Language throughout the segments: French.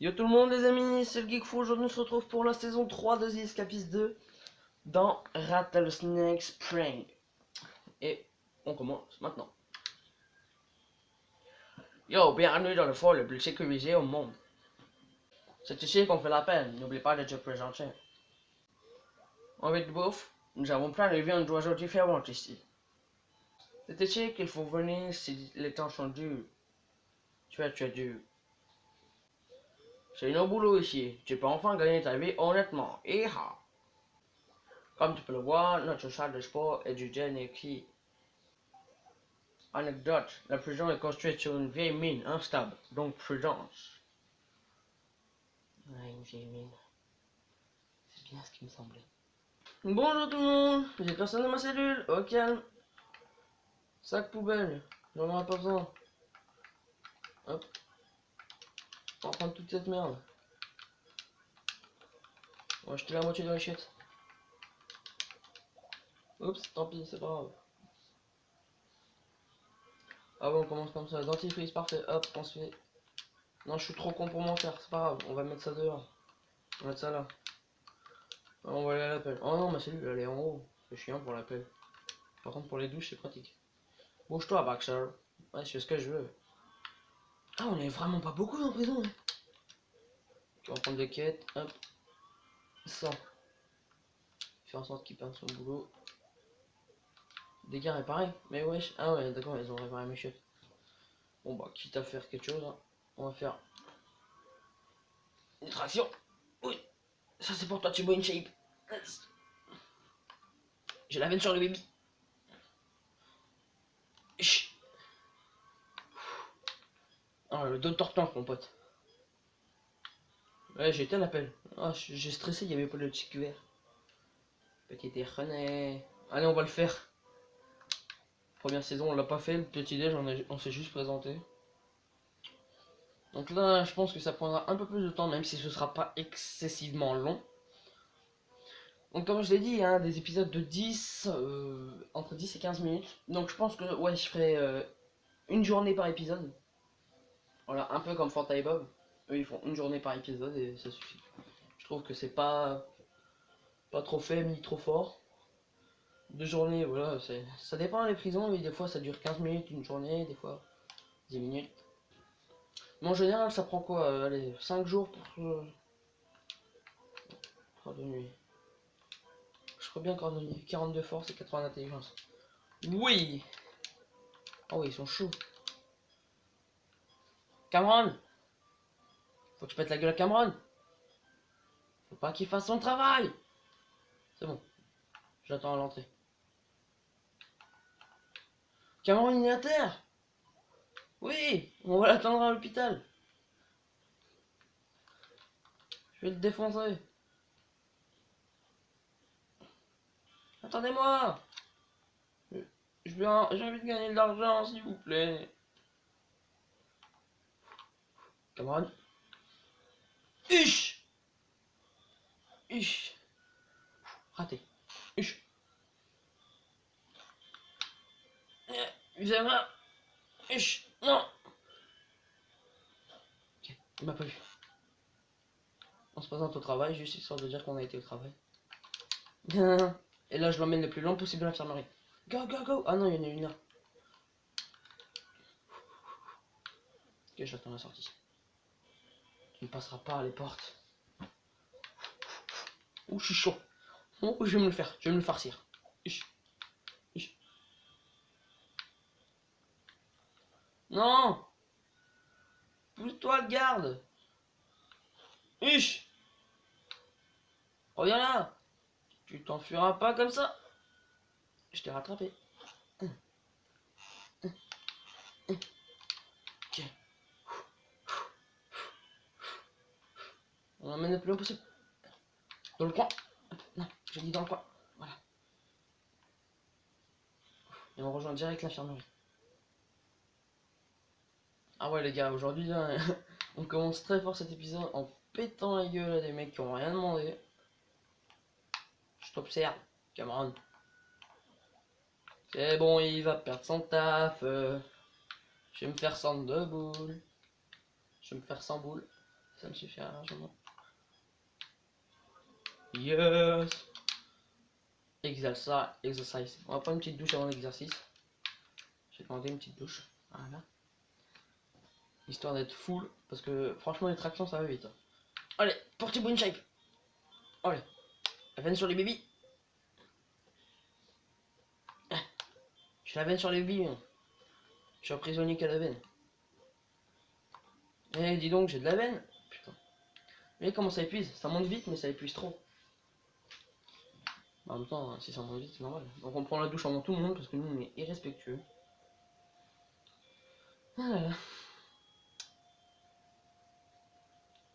Yo tout le monde les amis, c'est le Geekfou. Aujourd'hui on se retrouve pour la saison 3 de The Escapist 2 dans Rattlesnake Spring. Et on commence maintenant. Yo, bienvenue dans le fort le plus sécurisé au monde. C'est ici qu'on fait la peine, n'oublie pas de te présenter. Envie de bouffe, nous avons plein de viandes d'oiseaux différentes ici. C'est ici qu'il faut venir si les temps sont durs. Tu es dur. C'est nos boulots ici, tu peux enfin gagner ta vie honnêtement. Iha. Comme tu peux le voir, notre salle de sport est du dernier cri. Anecdote, la prison est construite sur une vieille mine instable, donc prudence. Ouais, une vieille mine. C'est bien ce qui me semblait. Bonjour tout le monde, j'ai personne dans ma cellule, au calme. Sac poubelle, j'en aurai pas besoin. Hop. On va prendre toute cette merde. On va jeter la moitié dans les chiottes. Oups, tant pis, c'est pas grave. Ah bon, on commence comme ça. Dentifrice, parfait. Hop, on se fait. Non, je suis trop con pour m'en faire, c'est pas grave. On va mettre ça dehors. On va mettre ça là. On va aller à l'appel. Oh non, ma cellule elle est en haut. C'est chiant pour l'appel. Par contre, pour les douches, c'est pratique. Bouge-toi, Baxter. Ouais, je fais ce que je veux. Ah, on est vraiment pas beaucoup en prison. Hein. On va prendre des quêtes. Hop. 100. Faire en sorte qu'il perde son boulot. Dégâts réparés. Mais wesh. Ah ouais, d'accord, ils ont réparé mes chiottes. Bon, bah, quitte à faire quelque chose, hein, on va faire une traction. Oui. Ça, c'est pour toi, tu bois une shape. J'ai la veine sur le baby. Chut. Oh, le Dr. Tank, mon pote. Ouais, j'ai été à l'appel. Oh, j'ai stressé, il y avait pas le petit vert. Petit déjeuner. Allez, on va le faire. Première saison, on l'a pas fait. Le petit déj, on s'est juste présenté. Donc là, je pense que ça prendra un peu plus de temps, même si ce sera pas excessivement long. Donc comme je l'ai dit, hein, des épisodes de 10, entre 10 et 15 minutes. Donc je pense que ouais, je ferai une journée par épisode. Voilà, un peu comme Fanta et Bob. Eux, ils font une journée par épisode et ça suffit. Je trouve que c'est pas trop faible ni trop fort. 2 journées, voilà, ça dépend des prisons, mais des fois ça dure 15 minutes une journée, des fois 10 minutes. Mais en général, ça prend quoi allez, 5 jours pour de nuit. Je crois bien coordonner 42 force et 80 d'intelligence. Oui. Oh oui, ils sont chauds. Cameron. Faut que tu pètes la gueule à Cameron. Faut pas qu'il fasse son travail. C'est bon. J'attends à l'entrée. Cameron, il est à terre. Oui, on va l'attendre à l'hôpital. Je vais le défoncer. Attendez-moi. J'ai envie de gagner de l'argent, s'il vous plaît. Cameron. Huch. Huch. Raté. Huch. Viens. Huch. Non. Ok, il m'a pas vu. On se présente au travail, juste histoire de dire qu'on a été au travail. Et là, je l'emmène le plus loin possible à l'infirmerie. Go, go, go. Ah non, il y en a une là. Ok, j'attends la sortie. Tu ne passeras pas à les portes. Ouh, je suis chaud. Oh, je vais me le faire. Je vais me le farcir. Ish. Ish. Non. Pousse-toi, le garde. Ish. Reviens là. Tu t'enfuiras pas comme ça. Je t'ai rattrapé. Ok. On l'emmène le plus loin possible. Dans le coin. Non, j'ai dit dans le coin. Voilà. Et on rejoint direct l'infirmerie. Ah ouais les gars, aujourd'hui là, on commence très fort cet épisode en pétant la gueule à des mecs qui ont rien demandé. Je t'observe, camarade. C'est bon, il va perdre son taf. Je vais me faire 102 boules. Je vais me faire 100 boules. Ça me suffira largement. Yes. Exercise. On va prendre une petite douche avant l'exercice. J'ai demandé une petite douche. Voilà. Histoire d'être full. Parce que franchement les tractions ça va vite. Allez, portez-vous une shape. Allez. La veine sur les bébés. J'ai la veine sur les bébés. Je suis un prisonnier qu'à la veine. Eh dis donc j'ai de la veine. Putain. Mais comment ça épuise? Ça monte vite mais ça épuise trop. En même temps, si ça monte vite, c'est normal. Donc on prend la douche avant tout le monde parce que nous on est irrespectueux. Ah là là.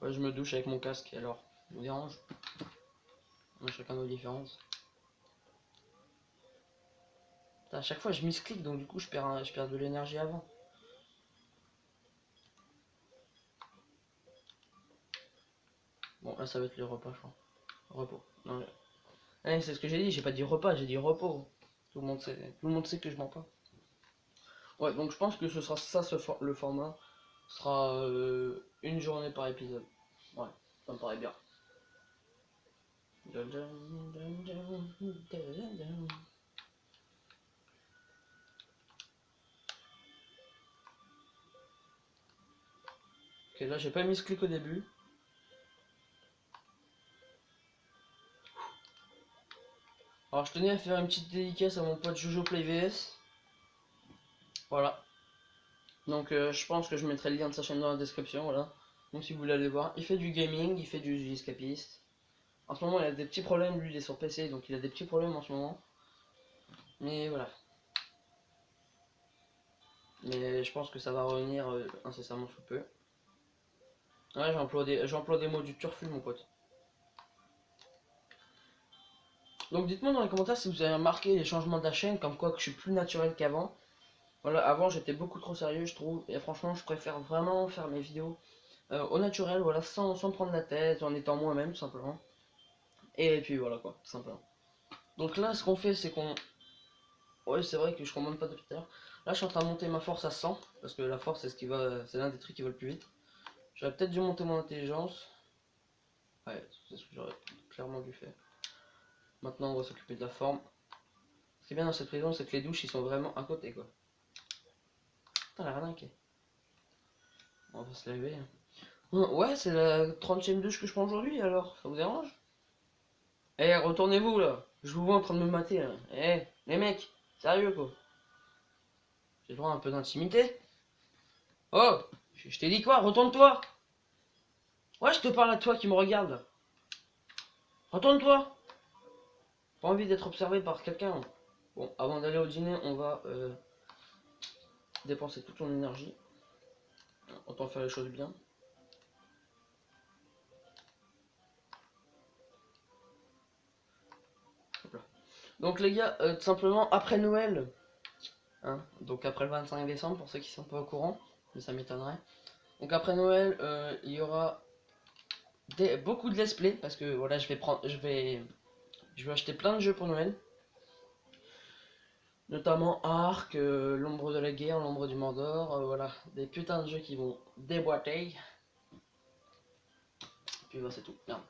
Ouais, je me douche avec mon casque alors. Ça vous dérange? On a chacun nos différences. Putain, à chaque fois je misclique donc du coup je perds de l'énergie avant. Bon là ça va être le repas je crois. Repos. Non, c'est ce que j'ai dit, j'ai pas dit repas, j'ai dit repos. Tout le monde sait que je mens pas. Ouais, donc je pense que ce sera ça le format. Ce sera une journée par épisode. Ouais, ça me paraît bien. Ok, là j'ai pas mis ce clic au début. Alors je tenais à faire une petite dédicace à mon pote Jojo Play VS. Voilà. Donc je pense que je mettrai le lien de sa chaîne dans la description, voilà. Donc si vous voulez aller voir, il fait du gaming, il fait du escapiste. En ce moment il a des petits problèmes, lui il est sur PC, donc il a des petits problèmes en ce moment. Mais voilà. Mais je pense que ça va revenir incessamment sous peu. Ouais, j'emploie des mots du turfu mon pote. Donc dites-moi dans les commentaires si vous avez remarqué les changements de la chaîne, comme quoi que je suis plus naturel qu'avant. Voilà, avant j'étais beaucoup trop sérieux je trouve, et franchement je préfère vraiment faire mes vidéos au naturel, voilà, sans prendre la tête, en étant moi-même tout simplement. Et puis voilà quoi, tout simplement. Donc là ce qu'on fait c'est qu'on... Ouais c'est vrai que je commande pas depuis tout à l'heure. Là je suis en train de monter ma force à 100, parce que la force c'est ce qui va, c'est l'un des trucs qui va le plus vite. J'aurais peut-être dû monter mon intelligence. Ouais, c'est ce que j'aurais clairement dû faire. Maintenant on va s'occuper de la forme. Ce qui est bien dans cette prison c'est que les douches ils sont vraiment à côté quoi. Putain la arnaque. On va se lever. Ouais c'est la 30e douche que je prends aujourd'hui alors, ça vous dérange? Eh retournez-vous là, je vous vois en train de me mater là. Eh les mecs, sérieux quoi. J'ai le droit à un peu d'intimité. Oh, je t'ai dit quoi? Retourne-toi. Ouais je te parle à toi qui me regarde. Retourne-toi. Pas envie d'être observé par quelqu'un. Bon, avant d'aller au dîner, on va dépenser toute ton énergie. Autant faire les choses bien. Donc les gars, tout simplement après Noël, hein, donc après le 25 décembre pour ceux qui sont pas au courant, mais ça m'étonnerait. Donc après Noël, il y aura beaucoup de let's play parce que voilà, je vais acheter plein de jeux pour Noël, notamment Ark, l'ombre de la guerre, l'ombre du Mordor, voilà, des putains de jeux qui vont déboîter. Puis voilà, c'est tout. Merde.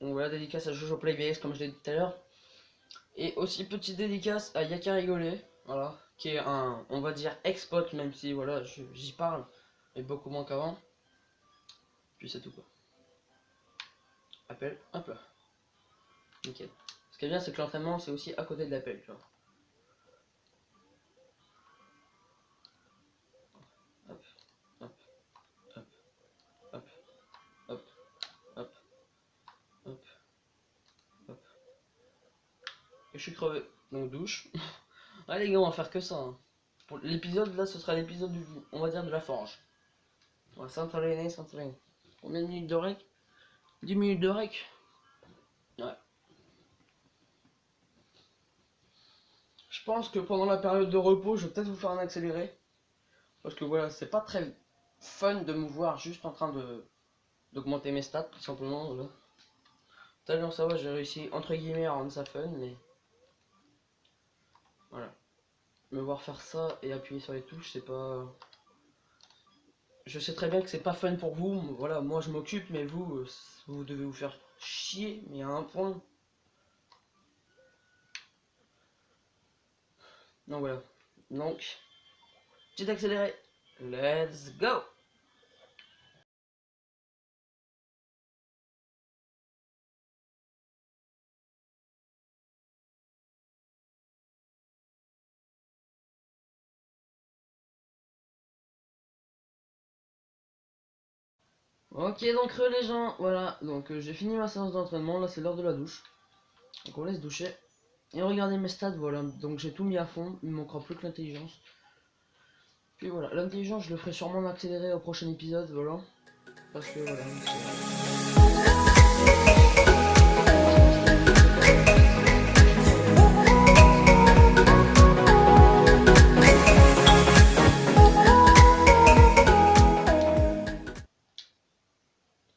Donc voilà, dédicace à Jojo Play VS comme je l'ai dit tout à l'heure. Et aussi petite dédicace à Yaka Rigolé, voilà, qui est un, on va dire, ex-pote, même si voilà, j'y parle, mais beaucoup moins qu'avant. Puis c'est tout quoi. Appel, hop là. Nickel. Ce qui est bien, c'est que l'entraînement, c'est aussi à côté de l'appel, tu vois. Hop, hop, hop, hop, hop, hop, hop, hop. Et je suis crevé, donc douche. Allez les gars, on va faire que ça. Hein. Pour l'épisode, là, ce sera l'épisode du, on va dire, de la forge. On va s'entraîner, s'entraîner. Combien de minutes de rec? 10 minutes de rec. Ouais. Je pense que pendant la période de repos, je vais peut-être vous faire un accéléré. Parce que voilà, c'est pas très fun de me voir juste en train de d'augmenter mes stats, tout simplement. Voilà. Tout à l'heure, ça va, j'ai réussi entre guillemets à rendre ça fun, mais voilà. Me voir faire ça et appuyer sur les touches, c'est pas. Je sais très bien que c'est pas fun pour vous, voilà, moi je m'occupe, mais vous, vous devez vous faire chier, mais à un point. Donc voilà. Donc, petit accéléré. Let's go! Ok, donc les gens, voilà, donc j'ai fini ma séance d'entraînement, là c'est l'heure de la douche. Donc on laisse doucher. Et regardez mes stats, voilà, donc j'ai tout mis à fond, il me manquera plus que l'intelligence. Puis voilà, l'intelligence je le ferai sûrement en accéléré au prochain épisode, voilà. Parce que voilà.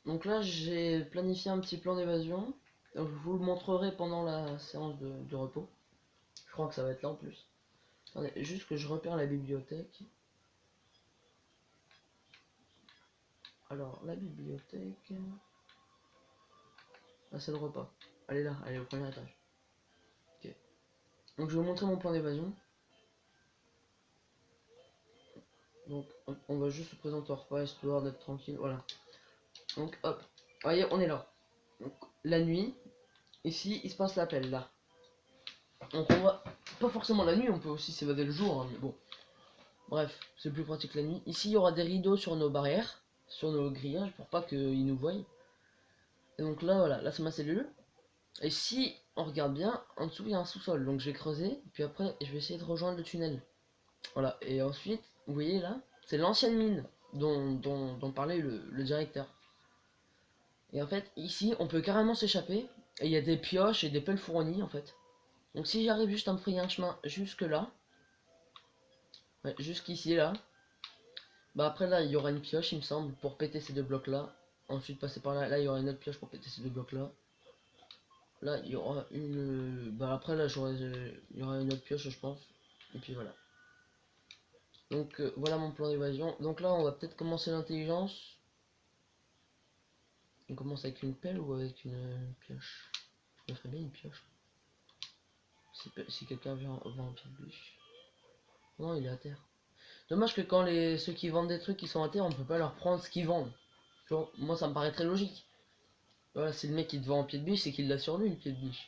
Donc là j'ai planifié un petit plan d'évasion. Je vous le montrerai pendant la séance de repos. Je crois que ça va être là en plus. Attendez, juste que je repère la bibliothèque. Alors, la bibliothèque... Ah, c'est le repas. Elle est là, elle est au premier étage. Ok. Donc, je vais vous montrer mon plan d'évasion. Donc, on va juste se présenter au repas, histoire d'être tranquille. Voilà. Donc, hop. Voyez, on est là. Donc, la nuit. Ici, il se passe l'appel, là. Donc, on va... Pas forcément la nuit, on peut aussi s'évader le jour, hein, mais bon. Bref, c'est plus pratique la nuit. Ici, il y aura des rideaux sur nos barrières, sur nos grillages, pour pas qu'ils nous voient. Et donc là, voilà, là c'est ma cellule. Et si on regarde bien, en dessous il y a un sous-sol, donc je vais creuser, puis après je vais essayer de rejoindre le tunnel. Voilà, et ensuite, vous voyez là, c'est l'ancienne mine dont parlait le directeur. Et en fait, ici, on peut carrément s'échapper, et il y a des pioches et des pelles fournies en fait. Donc si j'arrive juste à me frayer un chemin jusque là, ouais, jusqu'ici là, bah après là il y aura une pioche il me semble, pour péter ces deux blocs là. Ensuite passer par là, là il y aura une autre pioche pour péter ces deux blocs là. Là, il y aura une... Bah après, là, il y aura une autre pioche, je pense. Et puis voilà. Donc, voilà mon plan d'évasion. Donc là, on va peut-être commencer l'intelligence. On commence avec une pelle ou avec une pioche? Je me ferais bien une pioche. Si quelqu'un vend un pied de bûche. Non, il est à terre. Dommage que quand ceux qui vendent des trucs qui sont à terre, on peut pas leur prendre ce qu'ils vendent. Genre, moi, ça me paraît très logique. Voilà, c'est le mec qui te vend un pied de biche, c'est qu'il l'a sur lui, le pied de biche.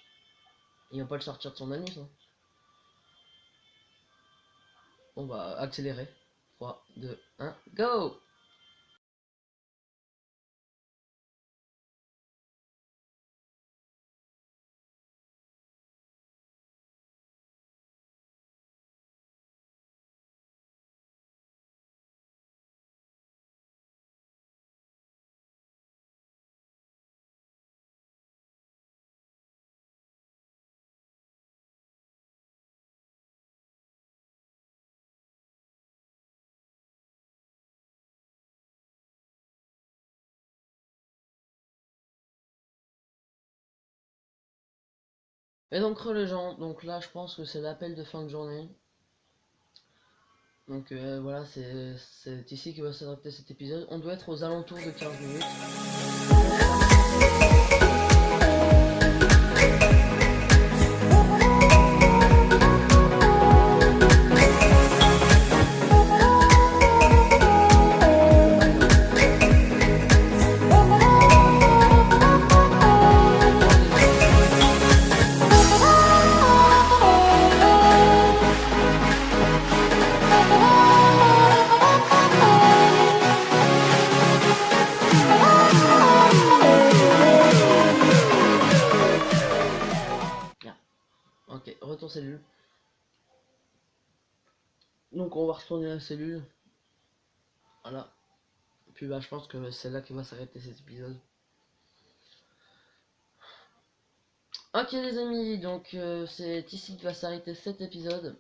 Il va pas le sortir de son anus, hein. On va accélérer. 3, 2, 1, go! Et donc les gens, donc là je pense que c'est l'appel de fin de journée. Donc voilà, c'est ici que va s'arrêter cet épisode. On doit être aux alentours de 15 minutes. Ok, retour cellule. Donc on va retourner à la cellule. Voilà. Puis bah je pense que c'est là que va s'arrêter cet épisode. Ok les amis, donc c'est ici que va s'arrêter cet épisode.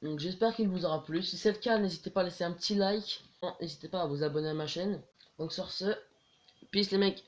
Donc j'espère qu'il vous aura plu. Si c'est le cas, n'hésitez pas à laisser un petit like. N'hésitez pas à vous abonner à ma chaîne. Donc sur ce, peace les mecs.